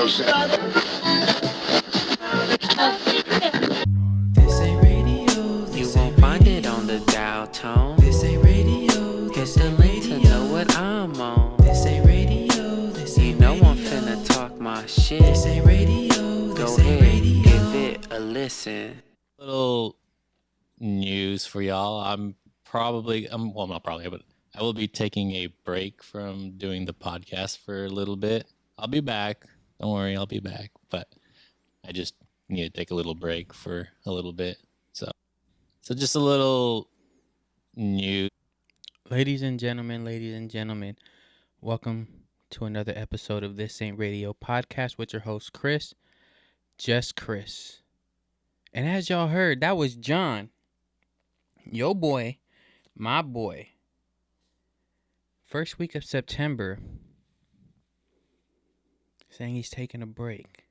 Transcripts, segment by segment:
This ain't radio. You won't find it on the dial tone. This ain't radio. Hit the link to know what I'm on. This ain't radio. You know I'm finna talk my shit. This ain't radio. Go ahead, give it a listen. Little news for y'all. Not probably, but I will be taking a break from doing the podcast for a little bit. I'll be back. Don't worry, I'll be back. But I just need to take a little break for a little bit. So just a little news. Ladies and gentlemen, welcome to another episode of This Ain't Radio podcast with your host, Chris. Just Chris. And as y'all heard, that was John. Yo boy, my boy. First week of September, saying he's taking a break.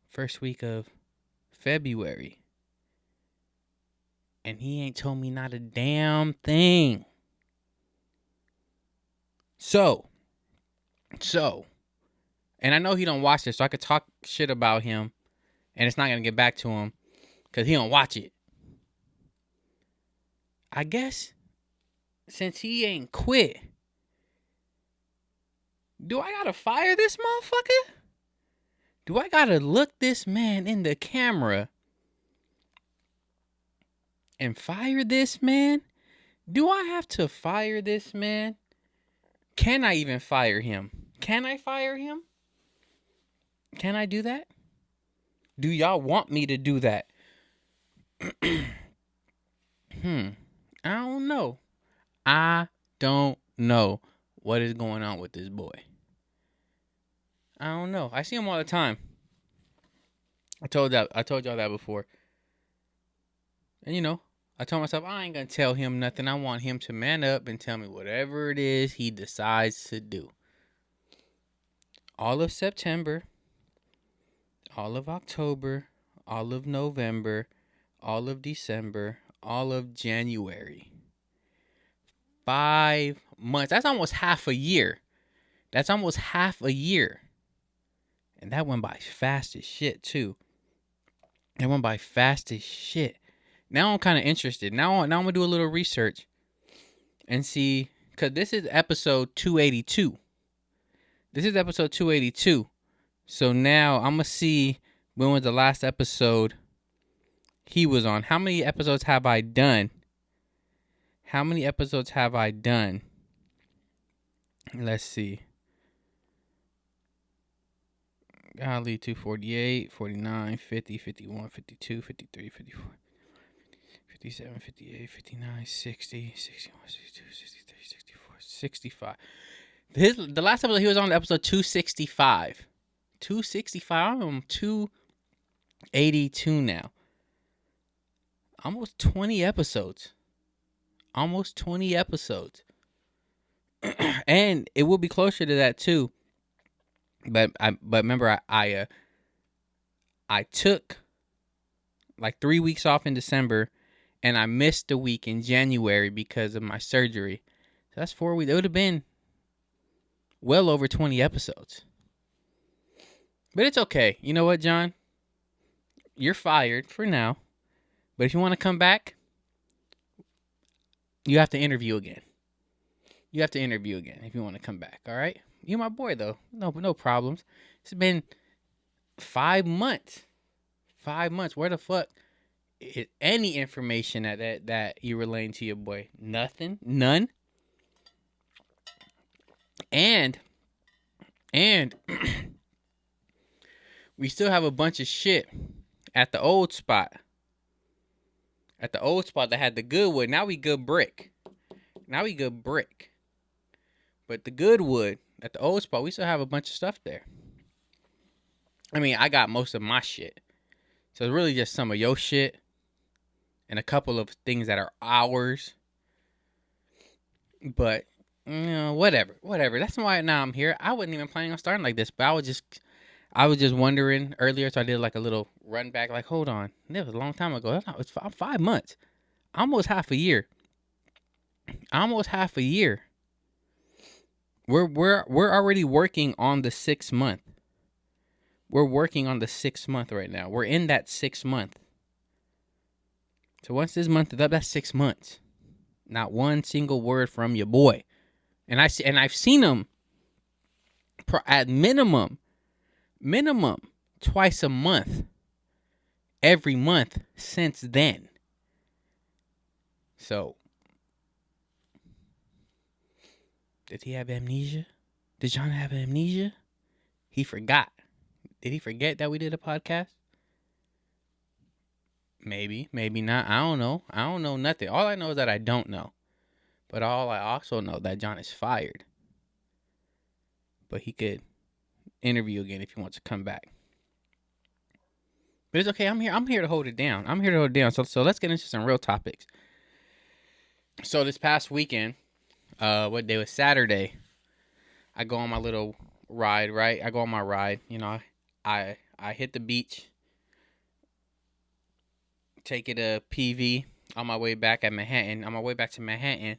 First week of February, and he ain't told me not a damn thing. So, and I know he don't watch this, so I could talk shit about him, and it's not gonna get back to him, because he don't watch it. I guess, since he ain't quit, do I gotta fire this motherfucker? Do I gotta look this man in the camera and fire this man? Do I have to fire this man? Can I even fire him? Can I fire him? Can I do that? Do y'all want me to do that? I don't know. I don't know what is going on with this boy. I don't know. I see him all the time. I told y'all that before. And I told myself I ain't gonna tell him nothing. I want him to man up and tell me whatever it is he decides to do. All of September, all of October, all of November, all of December, all of January. 5 months. That's almost half a year. And that went by fast as shit, too. Now I'm kind of interested. Now I'm going to do a little research and see, because this is episode 282. So now I'm going to see when was the last episode he was on. How many episodes have I done? Let's see. Golly, 248, 49, 50, 51, 52, 53, 54, 57, 58, 59, 60, 61, 62, 63, 64, 65. The last episode he was on, episode 265. 265, I'm on 282 now. Almost 20 episodes. And it will be closer to that too. But remember I took like 3 weeks off in December, and I missed a week in January because of my surgery. So that's 4 weeks. It would have been well over 20 episodes. But it's okay. You know what, John? You're fired for now. But if you want to come back, you have to interview again. If you want to come back, all right? You're my boy, though. No problems. It's been 5 months. Where the fuck is any information that you relaying to your boy? Nothing. None. And we still have a bunch of shit at the old spot. That had the good wood. Now we good brick. But the good wood at the old spot, we still have a bunch of stuff there. I mean, I got most of my shit. So it's really just some of your shit and a couple of things that are ours. But, whatever. That's why now I'm here. I wasn't even planning on starting like this, but I was just wondering earlier, so I did like a little run back, like, hold on. That was a long time ago. It's 5 months. Almost half a year. We're already working on the 6th month. We're working on the 6th month right now. We're in that 6th month. So once this month is up, that's 6 months. Not one single word from your boy. And I've seen him at minimum twice a month. Every month since then. So, did he have amnesia? Did John have amnesia? He forgot. Did he forget that we did a podcast? Maybe, maybe not. I don't know. I don't know nothing. All I know is that I don't know. But I also know that John is fired. But he could interview again if he wants to come back. But it's okay. I'm here to hold it down. So let's get into some real topics. So this past weekend, what day was Saturday? I go on my little ride, right? I go on my ride. You know, I hit the beach, take it to PV on my way back at Manhattan. On my way back to Manhattan,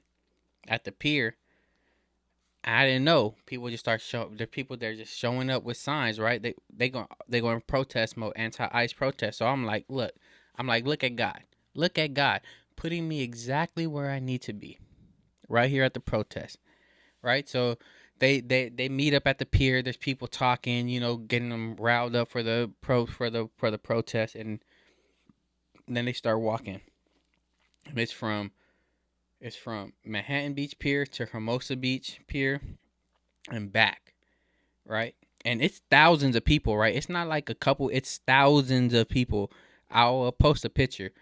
at the pier, I didn't know people just start showing. There are people there just showing up with signs, right? They go in protest mode, anti-ICE protest. So I'm like, look at God, putting me exactly where I need to be, right here at the protest, right? So they meet up at the pier. There's people talking, you know, getting them riled up for the protest, and then they start walking. It's from Manhattan Beach Pier to Hermosa Beach Pier and back, right? And it's thousands of people, right? It's not like a couple. It's thousands of people. I'll post a picture.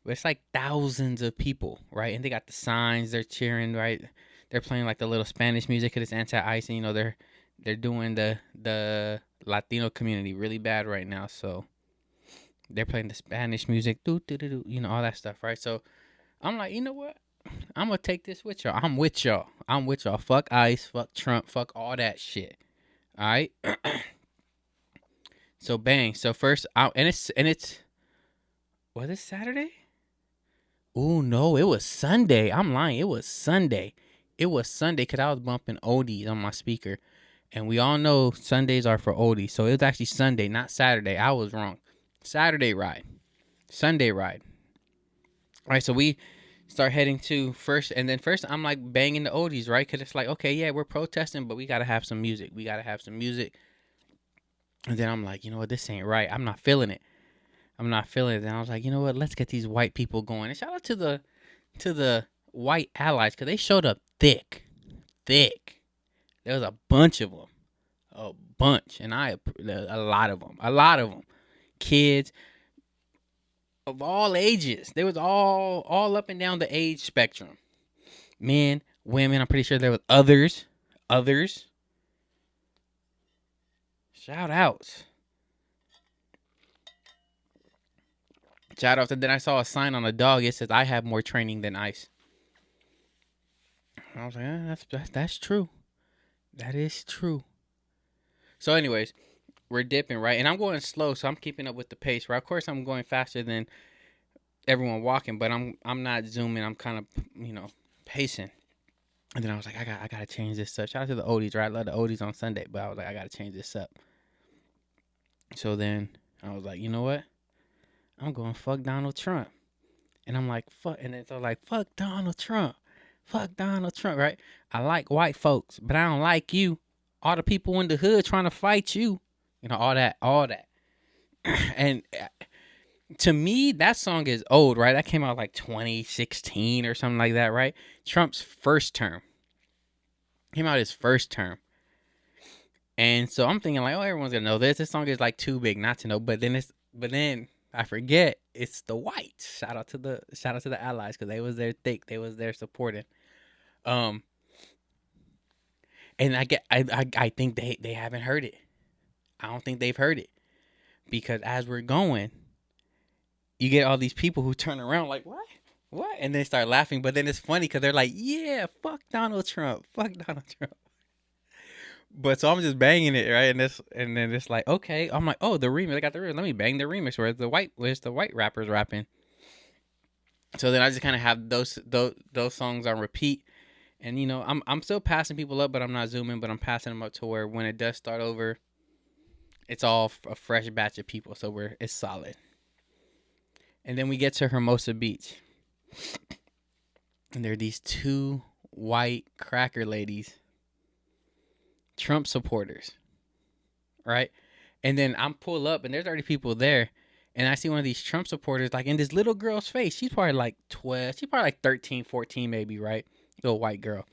But it's like thousands of people, right? And they got the signs. They're cheering, right? They're playing like the little Spanish music because it's anti-ICE. You know, they're doing the Latino community really bad right now. So they're playing the Spanish music, you know, all that stuff, right? So I'm like, you know what? I'm gonna take this with y'all. I'm with y'all. Fuck ICE, fuck Trump, fuck all that shit. All right. So bang. So first, it's was it Saturday? Oh no, it was Sunday. I'm lying. It was Sunday. Because I was bumping oldies on my speaker, and we all know Sundays are for oldies. So it was actually Sunday, not Saturday. I was wrong. Saturday ride, Sunday ride. All right. So we start heading to first I'm like banging the oldies, right? Because it's like, okay, yeah, we're protesting, but we gotta have some music. And then I'm like, you know what, this ain't right. I'm not feeling it. Then I was like, you know what, let's get these white people going. And shout out to the white allies, because they showed up thick. There was a bunch of them, and a lot of them, kids of all ages. They was all up and down the age spectrum. Men, women, I'm pretty sure there was others. Shout outs. And then I saw a sign on a dog. It says, I have more training than ICE. And I was like, that's true. That is true. So anyways, we're dipping, right? And I'm going slow, so I'm keeping up with the pace, right? Of course, I'm going faster than everyone walking, but I'm not zooming. I'm kind of, you know, pacing. And then I was like, I gotta change this up. Shout out to the oldies, right? I love the oldies on Sunday, but I was like, I gotta change this up. So then I was like, you know what? I'm going fuck Donald Trump. And I'm like, fuck. And then so like, fuck Donald Trump, right? I like white folks, but I don't like you. All the people in the hood trying to fight you. You know, all that. And to me, that song is old, right? That came out like 2016 or something like that, right? Trump's first term. Came out his first term. And so I'm thinking like, oh, everyone's gonna know this. This song is like too big not to know. But then I forget it's the whites. Shout out to the allies, because they was there thick. They was there supporting. And I think they haven't heard it. I don't think they've heard it, because as we're going, you get all these people who turn around like, what? And they start laughing. But then it's funny because they're like, yeah, fuck Donald Trump. But so I'm just banging it, right? And then it's like, okay. I'm like, oh, the remix. I got the remix. Let me bang the remix. Where's the white rappers rapping? So then I just kind of have those songs on repeat. And I'm still passing people up, but I'm not zooming. But I'm passing them up to where when it does start over, it's all a fresh batch of people. So it's solid. And then we get to Hermosa Beach, and there are these two white cracker ladies, Trump supporters, right? And then I'm pull up, and there's already people there. And I see one of these Trump supporters, like in this little girl's face. She's probably like 12. She's probably like 13, 14 maybe, right? Little white girl.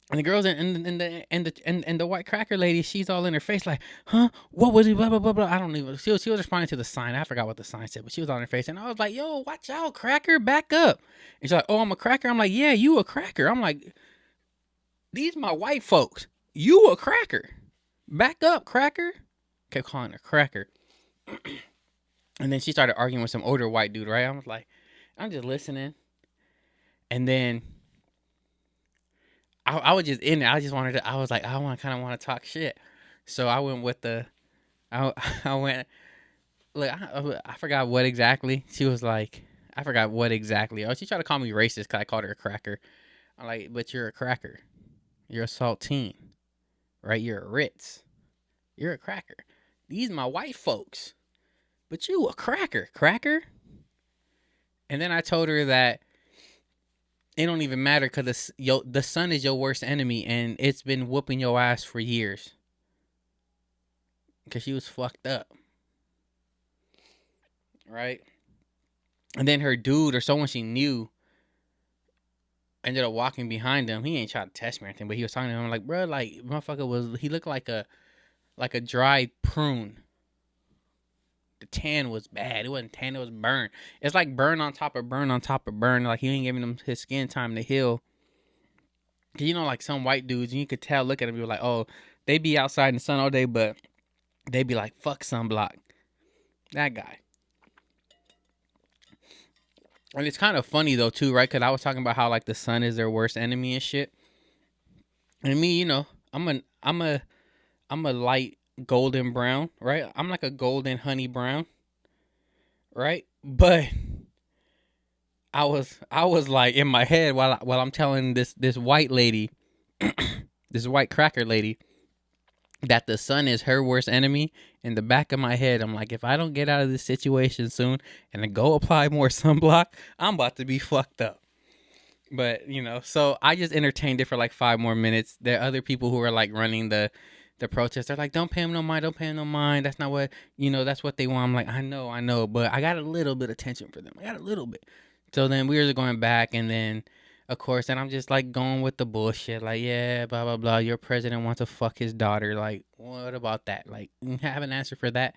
And the girls and the white cracker lady, she's all in her face like, huh? What was it? Blah, blah, blah, blah. I don't even. She was responding to the sign. I forgot what the sign said, but she was on her face. And I was like, yo, watch out, cracker, back up. And she's like, oh, I'm a cracker. I'm like, yeah, you a cracker. I'm like, these my white folks. You a cracker. Back up, cracker. Kept calling her cracker. And then she started arguing with some older white dude, right? I was like, I'm just listening. And then I was just in it. I just wanted to, I was like, kind of want to talk shit. So I went with I went, look, I forgot what exactly. She was like, I forgot what exactly. Oh, she tried to call me racist because I called her a cracker. I'm like, but you're a cracker. You're a saltine, right? You're a Ritz. You're a cracker. These my white folks. But you a cracker. And then I told her that it don't even matter because the sun is your worst enemy and it's been whooping your ass for years. Because she was fucked up. Right? And then her dude or someone she knew ended up walking behind him. He ain't trying to test me or anything, but he was talking to him like, bro, like, motherfucker he looked like a dried prune. The tan was bad. It wasn't tan, it was burn. It's like burn on top of burn on top of burn. Like he ain't giving him his skin time to heal. Cause like some white dudes, and you could tell, look at them, you're like, oh, they be outside in the sun all day, but they be like, fuck sunblock. That guy. And it's kind of funny though too, right? Cause I was talking about how like the sun is their worst enemy and shit. And me, I'm a light golden brown, right? I'm like a golden honey brown, right? But I was like in my head while I'm telling this white lady, this white cracker lady, that the sun is her worst enemy. In the back of my head, I'm like, if I don't get out of this situation soon and then go apply more sunblock, I'm about to be fucked up. But so I just entertained it for like 5 more minutes. There are other people who are like running the protest. They're like, don't pay him no mind, don't pay him no mind. That's not what that's what they want. I'm like, I know, but I got a little bit of attention for them. I got a little bit. So then we were going back, and then of course, and I'm just like going with the bullshit, like, yeah, blah blah blah. Your president wants to fuck his daughter. Like, what about that? Like, you have an answer for that?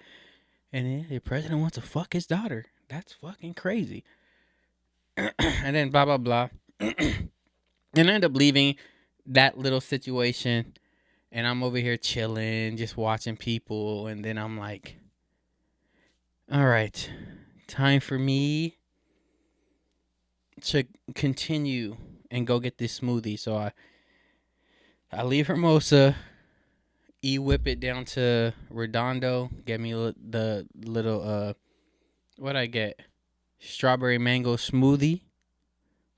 And then your president wants to fuck his daughter. That's fucking crazy. And then blah blah blah. And I end up leaving that little situation. And I'm over here chilling, just watching people. And then I'm like, all right, time for me to continue and go get this smoothie. So I leave Hermosa, whip it down to Redondo, get me the little, what'd I get? Strawberry mango smoothie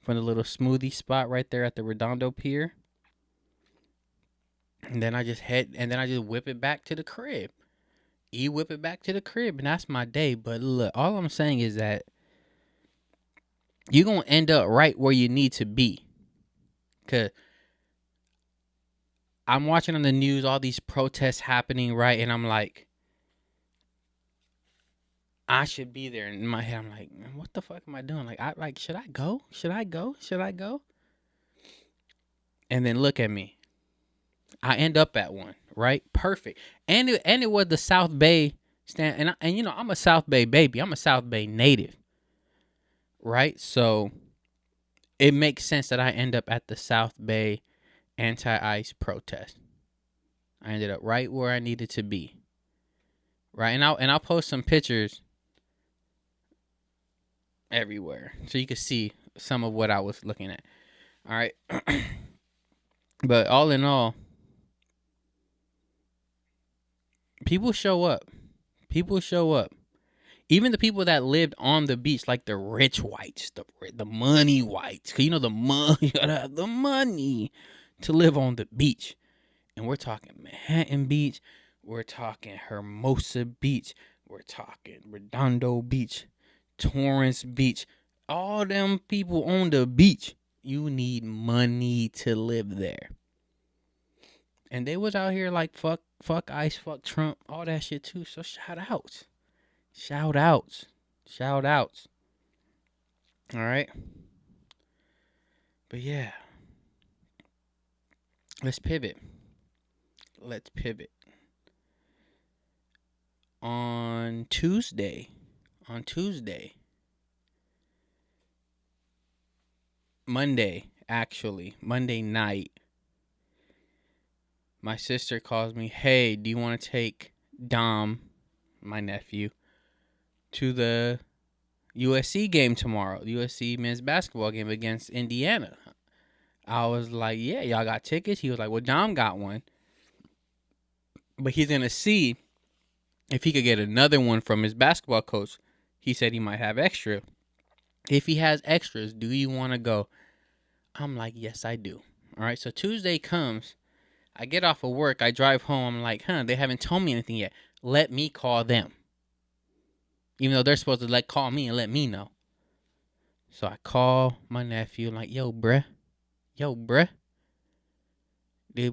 from the little smoothie spot right there at the Redondo Pier. And then I just whip it back to the crib. Whip it back to the crib, and that's my day. But look, all I'm saying is that you're going to end up right where you need to be. Because I'm watching on the news all these protests happening, right? And I'm like, I should be there. In my head, I'm like, what the fuck am I doing? Like, should I go? Should I go? And then look at me. I end up at one, right? Perfect. And it was the South Bay stand, and I'm a South Bay baby. I'm a South Bay native, right? So it makes sense that I end up at the South Bay anti-ICE protest. I ended up right where I needed to be, right? And I'll post some pictures everywhere so you can see some of what I was looking at. All right, but all in all, people show up. Even the people that lived on the beach, like the rich whites, the money whites, cause you know the money, you gotta have the money to live on the beach. And we're talking Manhattan Beach, we're talking Hermosa Beach, we're talking Redondo Beach, Torrance Beach. All them people on the beach. You need money to live there. And they was out here like fuck ICE, fuck Trump, all that shit too. So shout outs. Shout outs. Shout outs. All right. But yeah. Let's pivot. On Tuesday, Monday night, my sister calls me, hey, do you want to take Dom, my nephew, to the USC game tomorrow, the USC men's basketball game against Indiana? I was like, yeah, y'all got tickets? He was like, well, Dom got one, but he's going to see if he could get another one from his basketball coach. He said he might have extra. If he has extras, do you want to go? I'm like, yes, I do. All right, so Tuesday comes. I get off of work. I drive home. I'm like, they haven't told me anything yet. Let me call them. Even though they're supposed to call me and let me know. So I call my nephew. I'm like, yo, bruh. Were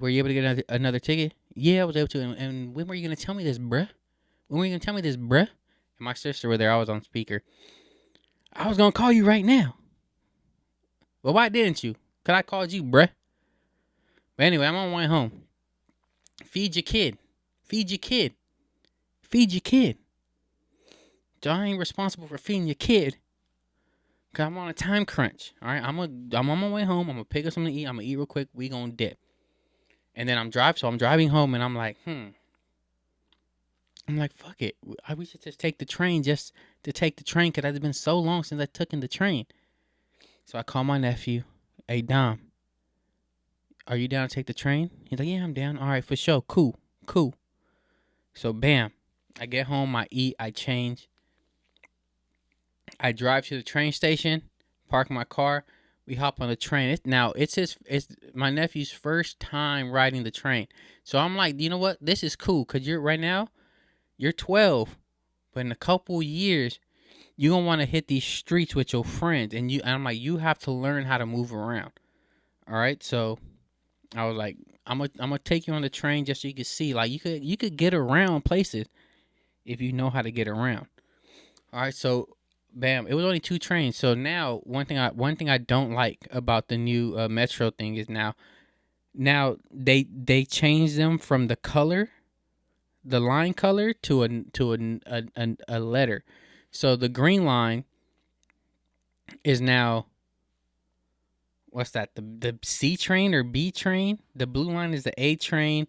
you able to get another ticket? Yeah, I was able to. And when were you going to tell me this, bruh? And my sister was there. I was on speaker. I was going to call you right now. Well, why didn't you? Because I called you, bruh. But anyway, I'm on my way home. Feed your kid. So I ain't responsible for feeding your kid. Because I'm on a time crunch. All right, I'm on my way home. I'm going to pick up something to eat. I'm going to eat real quick. We going to dip. And then I'm driving home, and I'm like, I'm like, fuck it. We should just take the train just to take the train because it's been so long since I took in the train. So I call my nephew. Hey, Dom, are you down to take the train? He's like, yeah, I'm down. All right, for sure. Cool. So, bam. I get home. I eat. I change. I drive to the train station, park my car. We hop on the train. It's my nephew's first time riding the train. So I'm like, you know what? This is cool because you're 12, but in a couple years, you're going to want to hit these streets with your friends. And I'm like, you have to learn how to move around. All right. So I was like, I'm gonna take you on the train just so you can see. Like you could get around places if you know how to get around. All right. So bam, it was only 2 trains. So now one thing I don't like about the new Metro thing is now they changed them from the line color to a letter. So the green line is now, what's that? The C train or B train? The blue line is the A train,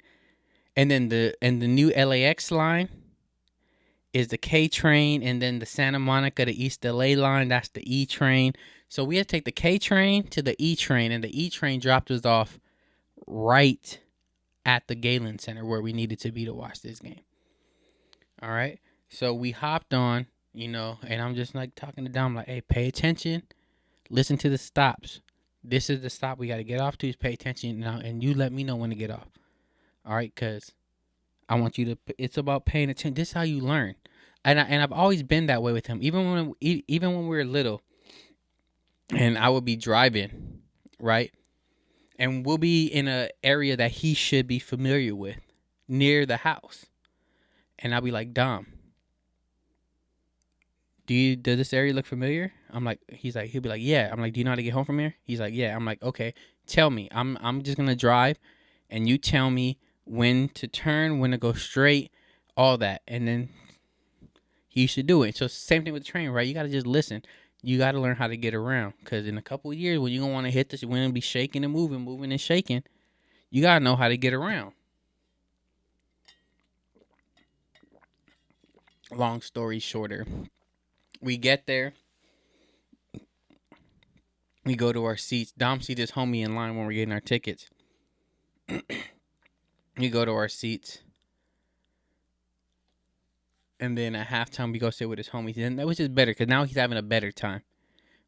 and then the new LAX line is the K train, and then the Santa Monica to East LA line, that's the E train. So we had to take the K train to the E train, and the E train dropped us off right at the Galen Center where we needed to be to watch this game. All right. So we hopped on, and I'm just like talking to Dom, like, hey, pay attention. Listen to the stops. This is the stop we got to get off to. Is pay attention now, and you let me know when to get off. All right, because I want you to. It's about paying attention. This is how you learn, and I've always been that way with him. Even when we were little, and I would be driving, right, and we'll be in an area that he should be familiar with, near the house, and I'll be like, Dom, does this area look familiar? He'll be like, yeah. I'm like, do you know how to get home from here? He's like, yeah. I'm like, okay, tell me. I'm just gonna drive, and you tell me when to turn, when to go straight, all that, and then he should do it. So same thing with the train, right? You gotta just listen. You gotta learn how to get around, because in a couple of years, when you're gonna want to hit this, when it'll be shaking and moving and shaking, you gotta know how to get around. Long story shorter, we get there. We go to our seats. Dom sees his homie in line when we're getting our tickets. We go to our seats. And then at halftime, we go sit with his homies, and that was just better because now he's having a better time,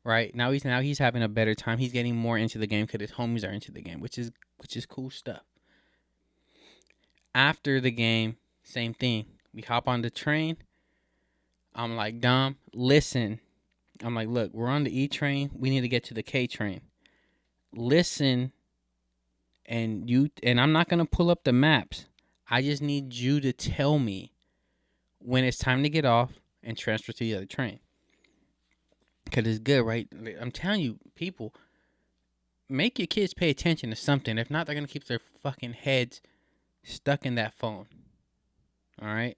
right? Now he's having a better time. He's getting more into the game because his homies are into the game, which is cool stuff. After the game, same thing. We hop on the train. I'm like, Dom, listen. I'm like, look, we're on the E train. We need to get to the K train. Listen, and I'm not gonna pull up the maps. I just need you to tell me when it's time to get off and transfer to the other train. Because it's good, right? I'm telling you, people, make your kids pay attention to something. If not, they're going to keep their fucking heads stuck in that phone. All right?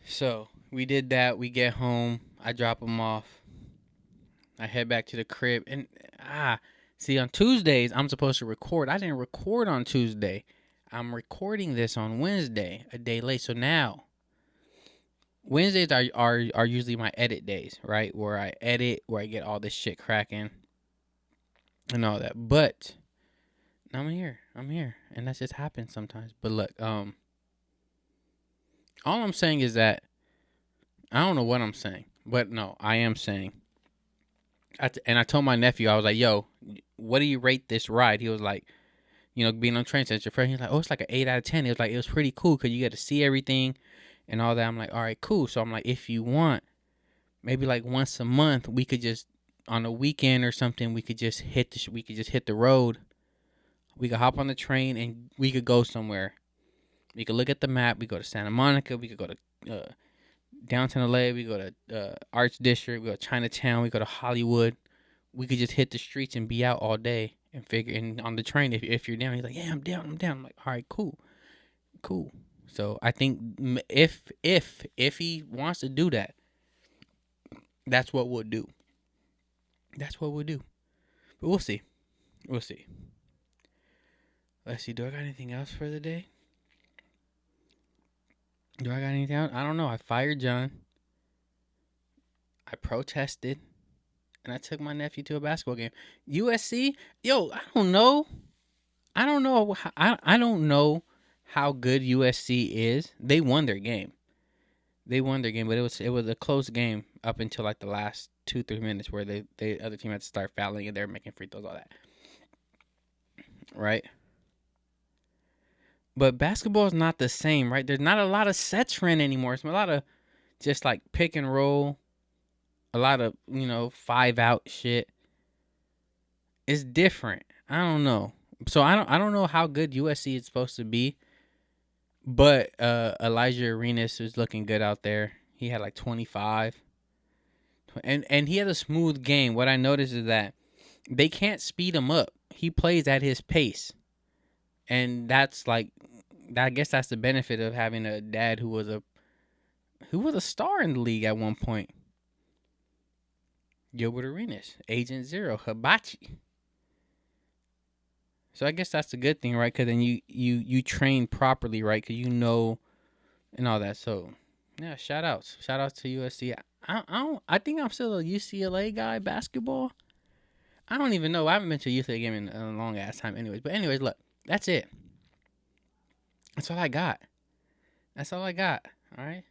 So, we did that. We get home. I drop them off. I head back to the crib. And, see, on Tuesdays, I'm supposed to record. I didn't record on Tuesday. I'm recording this on Wednesday, a day late. So now, Wednesdays are usually my edit days, right? Where I edit, where I get all this shit cracking and all that. But I'm here. And that just happens sometimes. But look, all I'm saying is that I don't know what I'm saying. But no, I am saying. And I told my nephew, I was like, yo, what do you rate this ride? He was like, being on train since your friend, he's like, oh, it's like an 8 out of 10. It was like, it was pretty cool because you get to see everything and all that. I'm like, all right, cool. So I'm like, if you want, maybe like once a month, we could just on a weekend or something, we could just hit the road. We could hop on the train and we could go somewhere. We could look at the map. We go to Santa Monica. We could go to downtown LA. We go to Arts District. We go to Chinatown. We go to Hollywood. We could just hit the streets and be out all day. And on the train, if you're down, he's like, yeah, I'm down. I'm like, all right, cool. So I think if he wants to do that, that's what we'll do. But we'll see. Let's see. Do I got anything else for the day? Do I got anything else? I don't know. I fired John. I protested. And I took my nephew to a basketball game. USC? Yo, I don't know. I don't know how good USC is. They won their game. But it was a close game up until like the last 2-3 minutes where the other team had to start fouling and they're making free throws, all that. Right? But basketball is not the same, right? There's not a lot of sets ran anymore. It's a lot of just like pick and roll. A lot of, 5-out shit. It's different. I don't know. So I don't know how good USC is supposed to be. But Elijah Arenas is looking good out there. He had like 25. And he had a smooth game. What I noticed is that they can't speed him up. He plays at his pace. And that's like, I guess that's the benefit of having a dad who was a star in the league at one point. Gilbert Arenas, Agent Zero, Hibachi. So I guess that's a good thing, right? Because then you train properly, right? Because and all that. So yeah, shout outs to USC. I think I'm still a UCLA guy. Basketball. I don't even know. I haven't been to a UCLA game in a long ass time. Anyways, look, that's it. That's all I got. All right.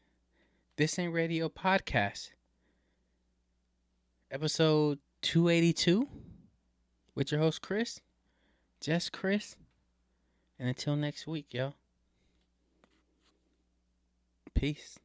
This Ain't Radio Podcast. Episode 282 with your host Chris, just Chris, and until next week, yo. Peace.